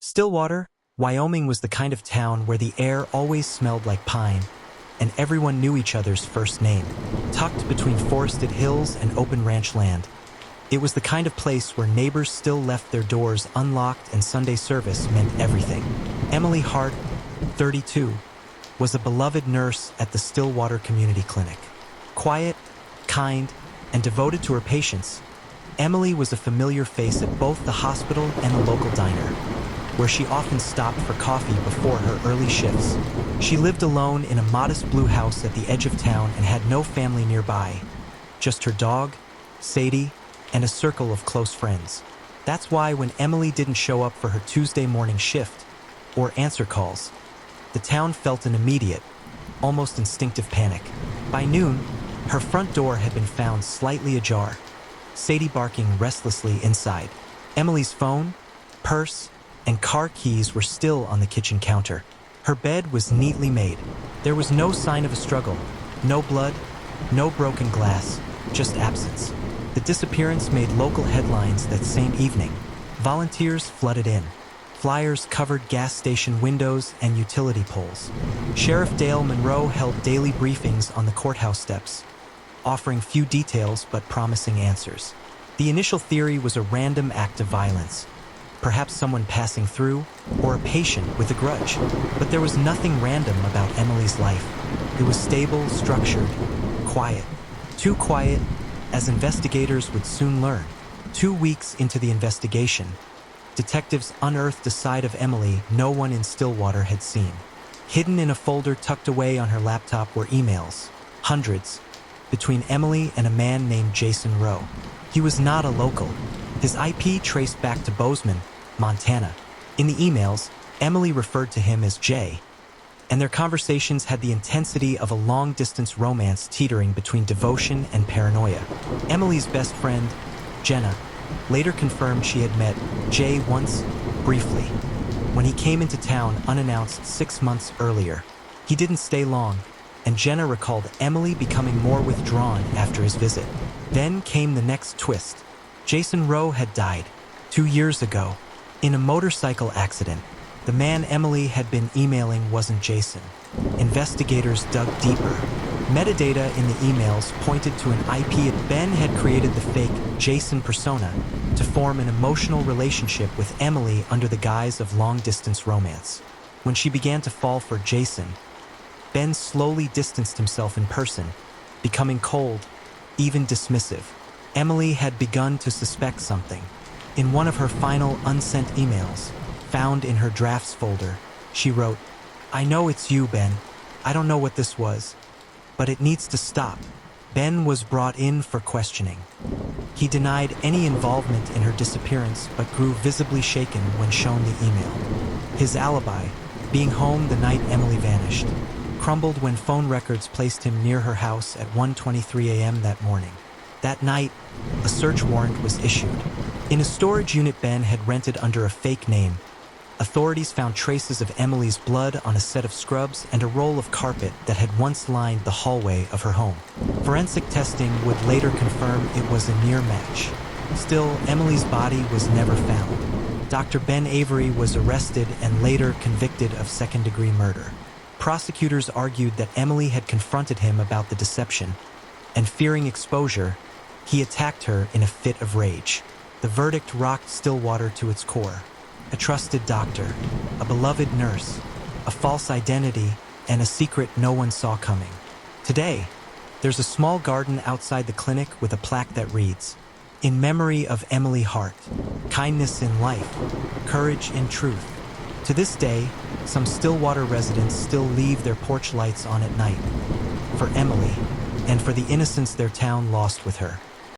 Stillwater, Wyoming was the kind of town where the air always smelled like pine, and everyone knew each other's first name. Tucked between forested hills and open ranch land, it was the kind of place where neighbors still left their doors unlocked and Sunday service meant everything. Emily Hart, 32, was a beloved nurse at the Stillwater Community Clinic. Quiet, kind, and devoted to her patients, Emily was a familiar face at both the hospital and the local diner, where she often stopped for coffee before her early shifts. She lived alone in a modest blue house at the edge of town and had no family nearby, just her dog, Sadie, and a circle of close friends. That's why when Emily didn't show up for her Tuesday morning shift or answer calls, the town felt an immediate, almost instinctive panic. By noon, her front door had been found slightly ajar, Sadie barking restlessly inside. Emily's phone, purse, and car keys were still on the kitchen counter. Her bed was neatly made. There was no sign of a struggle, no blood, no broken glass, just absence. The disappearance made local headlines that same evening. Volunteers flooded in. Flyers covered gas station windows and utility poles. Sheriff Dale Monroe held daily briefings on the courthouse steps, offering few details but promising answers. The initial theory was a random act of violence, perhaps someone passing through, or a patient with a grudge. But there was nothing random about Emily's life. It was stable, structured, quiet. Too quiet, as investigators would soon learn. 2 weeks into the investigation, detectives unearthed a side of Emily no one in Stillwater had seen. Hidden in a folder tucked away on her laptop were emails, hundreds, between Emily and a man named Jason Rowe. He was not a local. His IP traced back to Bozeman, Montana. In the emails, Emily referred to him as Jay, and their conversations had the intensity of a long-distance romance teetering between devotion and paranoia. Emily's best friend, Jenna, later confirmed she had met Jay once, briefly, when he came into town unannounced 6 months earlier. He didn't stay long, and Jenna recalled Emily becoming more withdrawn after his visit. Then came the next twist. Jason Rowe had died 2 years ago in a motorcycle accident. The man Emily had been emailing wasn't Jason. Investigators dug deeper. Metadata in the emails pointed to an IP. Ben had created the fake Jason persona to form an emotional relationship with Emily under the guise of long-distance romance. When she began to fall for Jason, Ben slowly distanced himself in person, becoming cold, even dismissive. Emily had begun to suspect something. In one of her final unsent emails, found in her drafts folder, she wrote, "I know it's you, Ben. I don't know what this was, but it needs to stop." Ben was brought in for questioning. He denied any involvement in her disappearance, but grew visibly shaken when shown the email. His alibi, being home the night Emily vanished, crumbled when phone records placed him near her house at 1:23 a.m. that morning. That night, a search warrant was issued. In a storage unit Ben had rented under a fake name, authorities found traces of Emily's blood on a set of scrubs and a roll of carpet that had once lined the hallway of her home. Forensic testing would later confirm it was a near match. Still, Emily's body was never found. Dr. Ben Avery was arrested and later convicted of second-degree murder. Prosecutors argued that Emily had confronted him about the deception, and fearing exposure, he attacked her in a fit of rage. The verdict rocked Stillwater to its core. A trusted doctor, a beloved nurse, a false identity, and a secret no one saw coming. Today, there's a small garden outside the clinic with a plaque that reads, "In memory of Emily Hart, kindness in life, courage in truth." To this day, some Stillwater residents still leave their porch lights on at night, for Emily, and for the innocence their town lost with her.